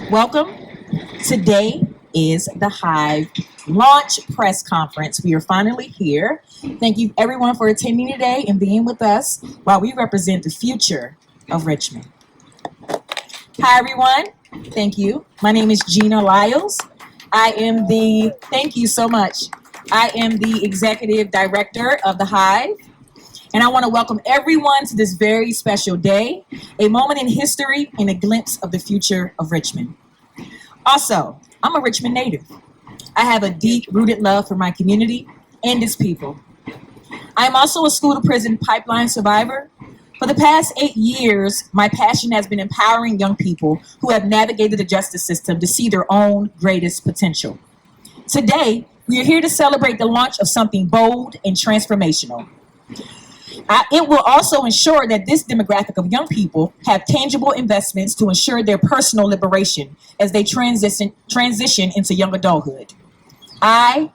Welcome. Today is the Hive launch press conference. We are finally here. Thank you everyone for attending today and being with us while we represent the future of Richmond. Hi everyone. Thank you. My name is Gina Lyles. Thank you so much. I am the executive director of the Hive. And I want to welcome everyone to this very special day, a moment in history and a glimpse of the future of Richmond. Also, I'm a Richmond native. I have a deep-rooted love for my community and its people. I am also a school-to-prison pipeline survivor. For the past 8 years, my passion has been empowering young people who have navigated the justice system to see their own greatest potential. Today, we are here to celebrate the launch of something bold and transformational. It will also ensure that this demographic of young people have tangible investments to ensure their personal liberation as they transition into young adulthood. The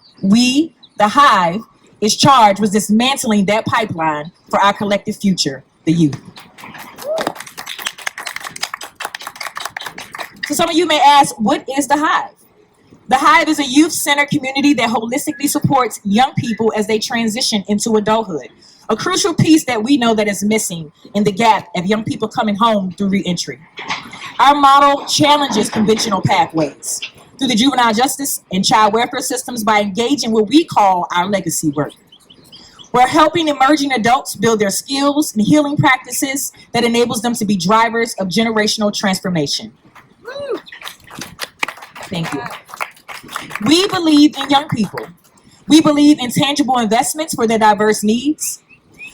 Hive, is charged with dismantling that pipeline for our collective future, the youth. So some of you may ask, what is the Hive? The Hive is a youth-centered community that holistically supports young people as they transition into adulthood. A crucial piece that we know that is missing in the gap of young people coming home through reentry. Our model challenges conventional pathways through the juvenile justice and child welfare systems by engaging what we call our legacy work. We're helping emerging adults build their skills and healing practices that enables them to be drivers of generational transformation. Thank you. We believe in young people. We believe in tangible investments for their diverse needs,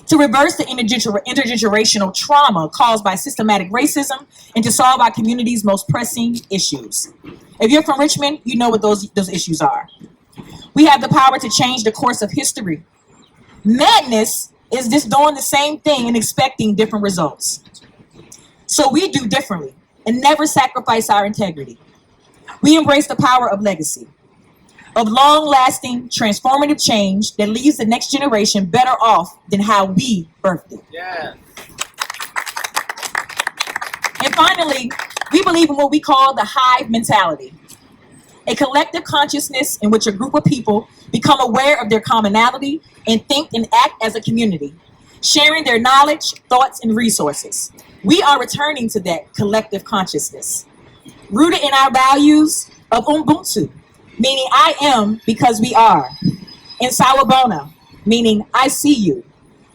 to reverse the intergenerational trauma caused by systematic racism, and to solve our community's most pressing issues. If you're from Richmond, you know what those issues are. We have the power to change the course of history. Madness is just doing the same thing and expecting different results. So we do differently and never sacrifice our integrity. We embrace the power of legacy, of long-lasting, transformative change that leaves the next generation better off than how we birthed it. Yeah. And finally, we believe in what we call the Hive mentality, a collective consciousness in which a group of people become aware of their commonality and think and act as a community, sharing their knowledge, thoughts, and resources. We are returning to that collective consciousness, rooted in our values of Ubuntu, meaning I am because we are, and Sawabona, meaning I see you.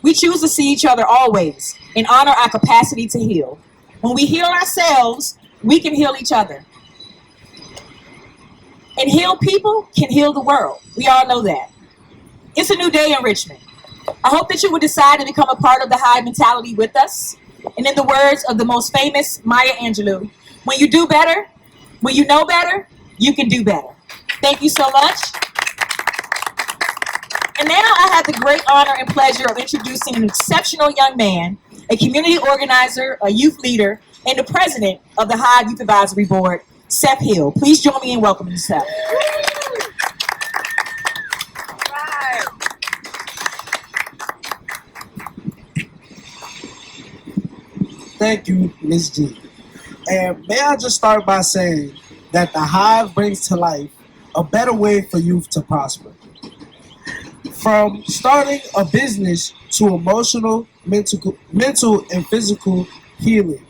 We choose to see each other always and honor our capacity to heal. When we heal ourselves, we can heal each other. And healed people can heal the world. We all know that. It's a new day in Richmond. I hope that you will decide to become a part of the Hive mentality with us. And in the words of the most famous Maya Angelou, when you do better, when you know better, you can do better. Thank you so much. And now I have the great honor and pleasure of introducing an exceptional young man, a community organizer, a youth leader, and the president of the Hive Youth Advisory Board, Seth Hill. Please join me in welcoming Seth. Thank you, Ms. G. And may I just start by saying that the Hive brings to life a better way for youth to prosper. From starting a business to emotional, mental, and physical healing,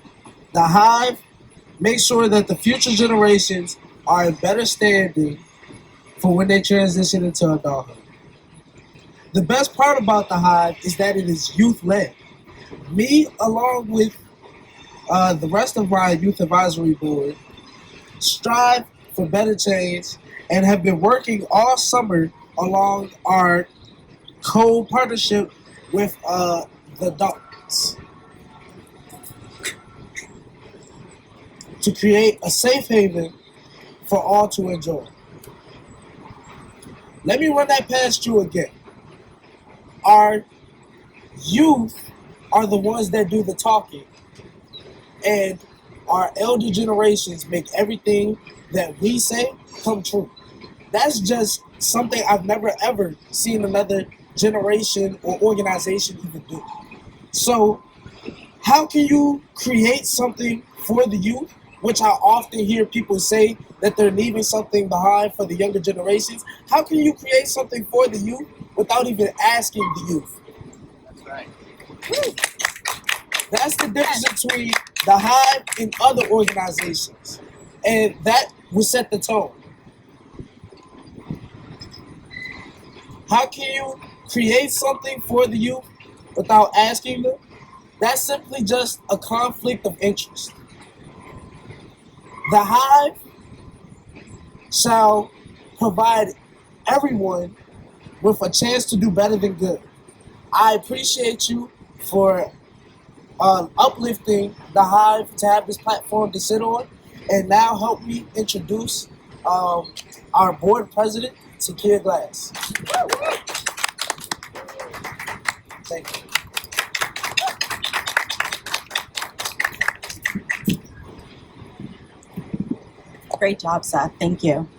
the Hive makes sure that the future generations are in better standing for when they transition into adulthood. The best part about the Hive is that it is youth-led. Me, along with the rest of my youth advisory board, strive for better change and have been working all summer along our co-partnership with the Docs to create a safe haven for all to enjoy. Let me run that past you again. Our youth are the ones that do the talking, and our elder generations make everything that we say come true. That's just something I've never ever seen another generation or organization even do. So how can you create something for the youth which I often hear people say that they're leaving something behind for the younger generations. How can you create something for the youth without even asking the youth? That's right. That's the difference between the Hive and other organizations. And that will set the tone. How can you create something for the youth without asking them? That's simply just a conflict of interest. The Hive shall provide everyone with a chance to do better than good. I appreciate you for uplifting the Hive to have this platform to sit on, and now help me introduce our board president, Takia Glass. Thank you. Great job, Seth. Thank you.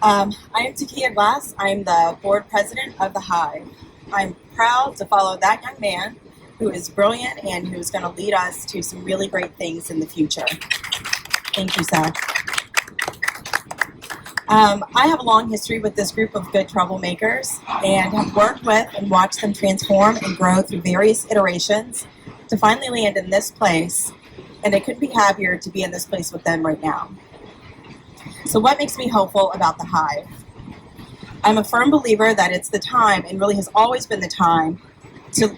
I am Takia Glass. I'm the board president of the Hive. I'm proud to follow that young man who is brilliant and who's going to lead us to some really great things in the future. Thank you, Seth. I have a long history with this group of good troublemakers and have worked with and watched them transform and grow through various iterations to finally land in this place, and I couldn't be happier to be in this place with them right now. So what makes me hopeful about the Hive? I'm a firm believer that it's the time, and really has always been the time, to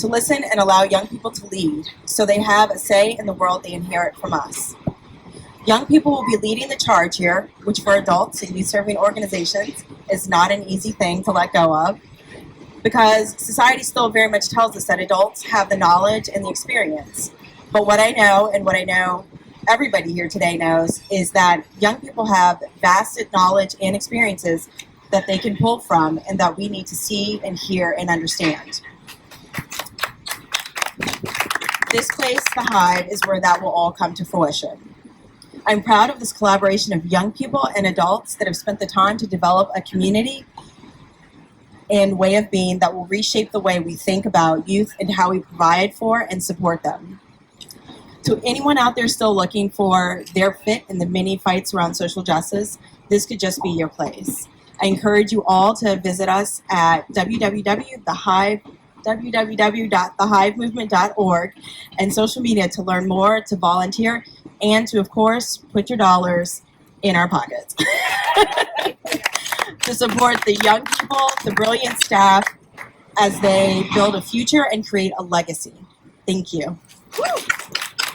listen and allow young people to lead so they have a say in the world they inherit from us. Young people will be leading the charge here, which for adults and youth-serving organizations is not an easy thing to let go of, because society still very much tells us that adults have the knowledge and the experience. But what I know, and what I know everybody here today knows, is that young people have vast knowledge and experiences that they can pull from and that we need to see and hear and understand. This place, the Hive, is where that will all come to fruition. I'm proud of this collaboration of young people and adults that have spent the time to develop a community and way of being that will reshape the way we think about youth and how we provide for and support them. To anyone out there still looking for their fit in the many fights around social justice, this could just be your place. I encourage you all to visit us at www.thehivemovement.org and social media to learn more, to volunteer, and to, of course, put your dollars in our pockets to support the young people, the brilliant staff, as they build a future and create a legacy. Thank you.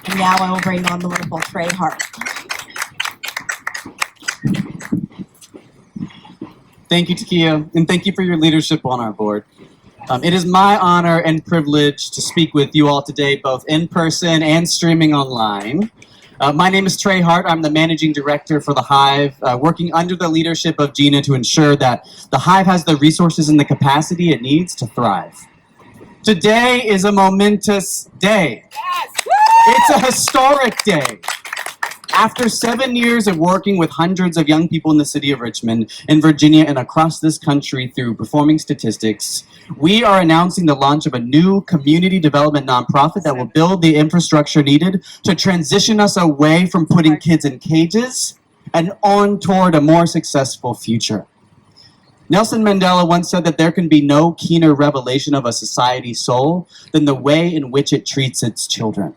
And now I will bring on the wonderful Trey Hart. Thank you, Takia, and thank you for your leadership on our board. It is my honor and privilege to speak with you all today, both in person and streaming online. My name is Trey Hart. I'm the managing director for the Hive, working under the leadership of Gina to ensure that the Hive has the resources and the capacity it needs to thrive. Today is a momentous day. Yes! It's a historic day. After 7 years of working with hundreds of young people in the city of Richmond, in Virginia, and across this country through performing statistics, we are announcing the launch of a new community development nonprofit that will build the infrastructure needed to transition us away from putting kids in cages and on toward a more successful future. Nelson Mandela once said that there can be no keener revelation of a society's soul than the way in which it treats its children.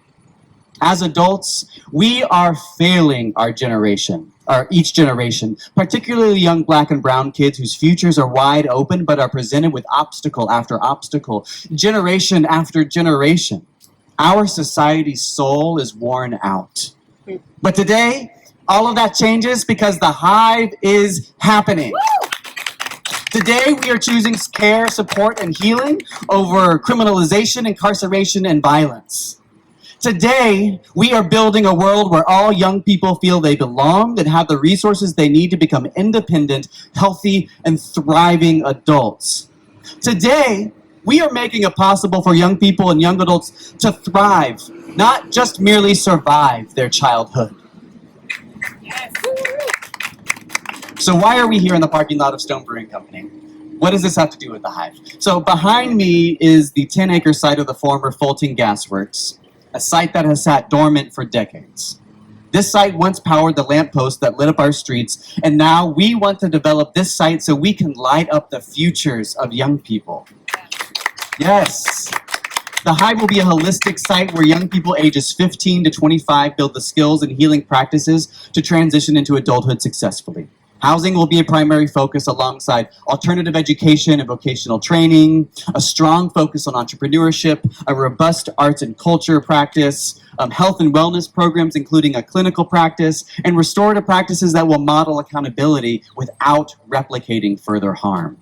As adults, we are failing our generation, or each generation, particularly young black and brown kids whose futures are wide open but are presented with obstacle after obstacle, generation after generation. Our society's soul is worn out. But today, all of that changes because the Hive is happening. Today, we are choosing care, support, and healing over criminalization, incarceration, and violence. Today, we are building a world where all young people feel they belong and have the resources they need to become independent, healthy, and thriving adults. Today, we are making it possible for young people and young adults to thrive, not just merely survive their childhood. Yes. So why are we here in the parking lot of Stone Brewing Company? What does this have to do with the Hive? So behind me is the 10-acre site of the former Fulton Gas Works. a site that has sat dormant for decades. This site once powered the lampposts that lit up our streets, and now we want to develop this site so we can light up the futures of young people. Yes. The Hive will be a holistic site where young people ages 15 to 25 build the skills and healing practices to transition into adulthood successfully. Housing will be a primary focus alongside alternative education and vocational training, a strong focus on entrepreneurship, a robust arts and culture practice, health and wellness programs including a clinical practice, and restorative practices that will model accountability without replicating further harm.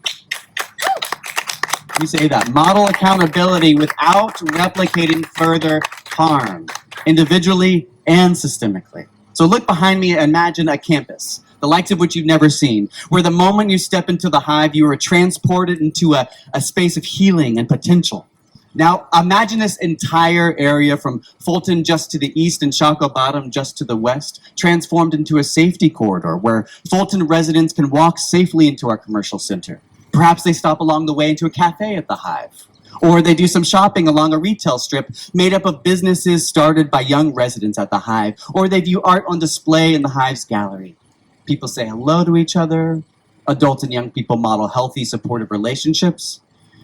Let me say that. Model accountability without replicating further harm, individually and systemically. So look behind me and imagine a campus, the likes of which you've never seen, where the moment you step into the Hive, you are transported into a space of healing and potential. Now, imagine this entire area from Fulton just to the east and Chaco Bottom just to the west, transformed into a safety corridor where Fulton residents can walk safely into our commercial center. Perhaps they stop along the way into a cafe at the Hive. Or they do some shopping along a retail strip made up of businesses started by young residents at the Hive. Or they view art on display in the Hive's gallery. People say hello to each other. Adults and young people model healthy, supportive relationships.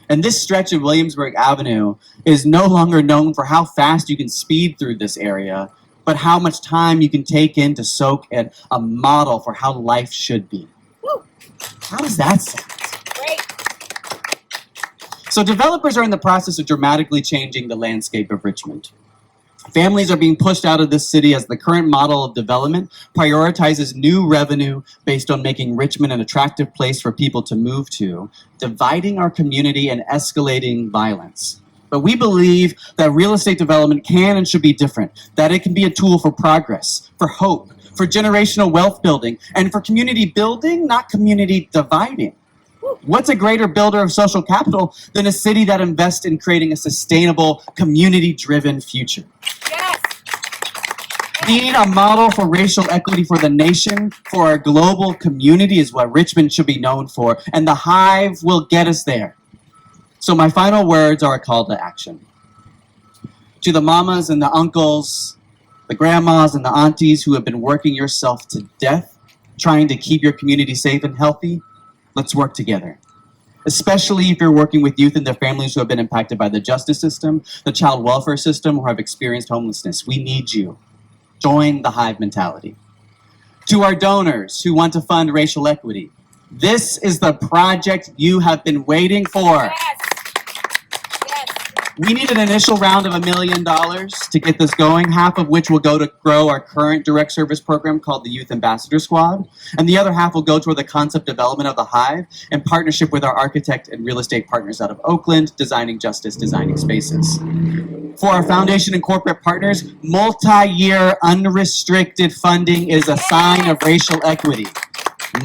And this stretch of Williamsburg Avenue is no longer known for how fast you can speed through this area, but how much time you can take in to soak in a model for how life should be. Woo. How does that sound? So developers are in the process of dramatically changing the landscape of Richmond. Families are being pushed out of this city as the current model of development prioritizes new revenue based on making Richmond an attractive place for people to move to, dividing our community and escalating violence. But we believe that real estate development can and should be different, that it can be a tool for progress, for hope, for generational wealth building, and for community building, not community dividing. What's a greater builder of social capital than a city that invests in creating a sustainable, community-driven future? Yes. Being a model for racial equity for the nation, for our global community is what Richmond should be known for, and the Hive will get us there. So my final words are a call to action. To the mamas and the uncles, the grandmas and the aunties who have been working yourself to death, trying to keep your community safe and healthy, let's work together. Especially if you're working with youth and their families who have been impacted by the justice system, the child welfare system, or have experienced homelessness. We need you. Join the Hive mentality. To our donors who want to fund racial equity, this is the project you have been waiting for. Yes. We need an initial round of $1 million to get this going, half of which will go to grow our current direct service program called the Youth Ambassador Squad, and the other half will go toward the concept development of the Hive in partnership with our architect and real estate partners out of Oakland, Designing Justice, Designing Spaces. For our foundation and corporate partners, multi-year unrestricted funding is a sign of racial equity.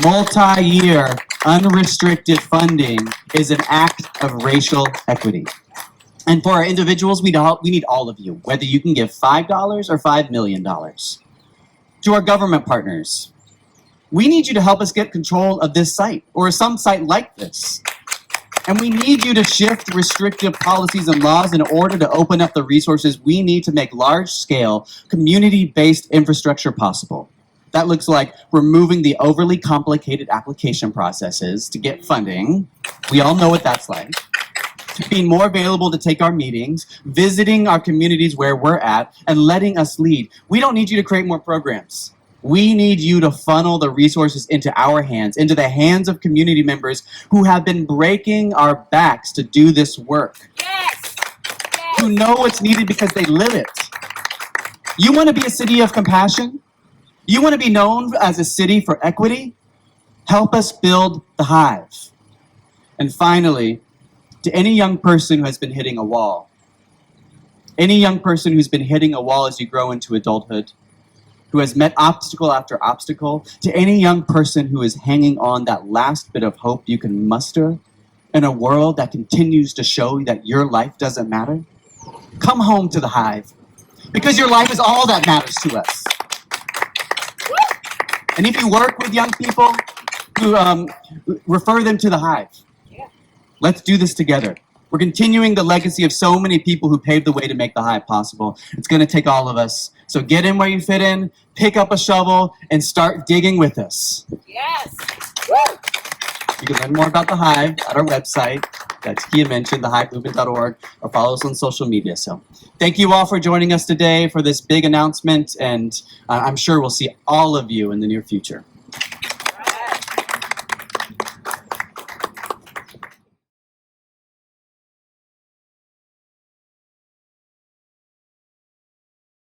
Multi-year unrestricted funding is an act of racial equity. And for our individuals, we need all of you, whether you can give $5 or $5 million. To our government partners, we need you to help us get control of this site, or some site like this. And we need you to shift restrictive policies and laws in order to open up the resources we need to make large-scale, community-based infrastructure possible. That looks like removing the overly complicated application processes to get funding. We all know what that's like. Being more available to take our meetings, visiting our communities where we're at, and letting us lead. We don't need you to create more programs. We need you to funnel the resources into our hands, into the hands of community members who have been breaking our backs to do this work. Yes. Who know what's needed because they live it. You want to be a city of compassion? You want to be known as a city for equity? Help us build the Hive. And finally, to any young person who has been hitting a wall, any young person who's been hitting a wall as you grow into adulthood, who has met obstacle after obstacle, to any young person who is hanging on that last bit of hope you can muster in a world that continues to show that your life doesn't matter, come home to the Hive, because your life is all that matters to us. And if you work with young people, refer them to the Hive. Let's do this together. We're continuing the legacy of so many people who paved the way to make the Hive possible. It's going to take all of us. So get in where you fit in, pick up a shovel, and start digging with us. Yes. You can learn more about the Hive at our website. That's Kia mentioned, thehivemovement.org, or follow us on social media. So thank you all for joining us today for this big announcement, and I'm sure we'll see all of you in the near future.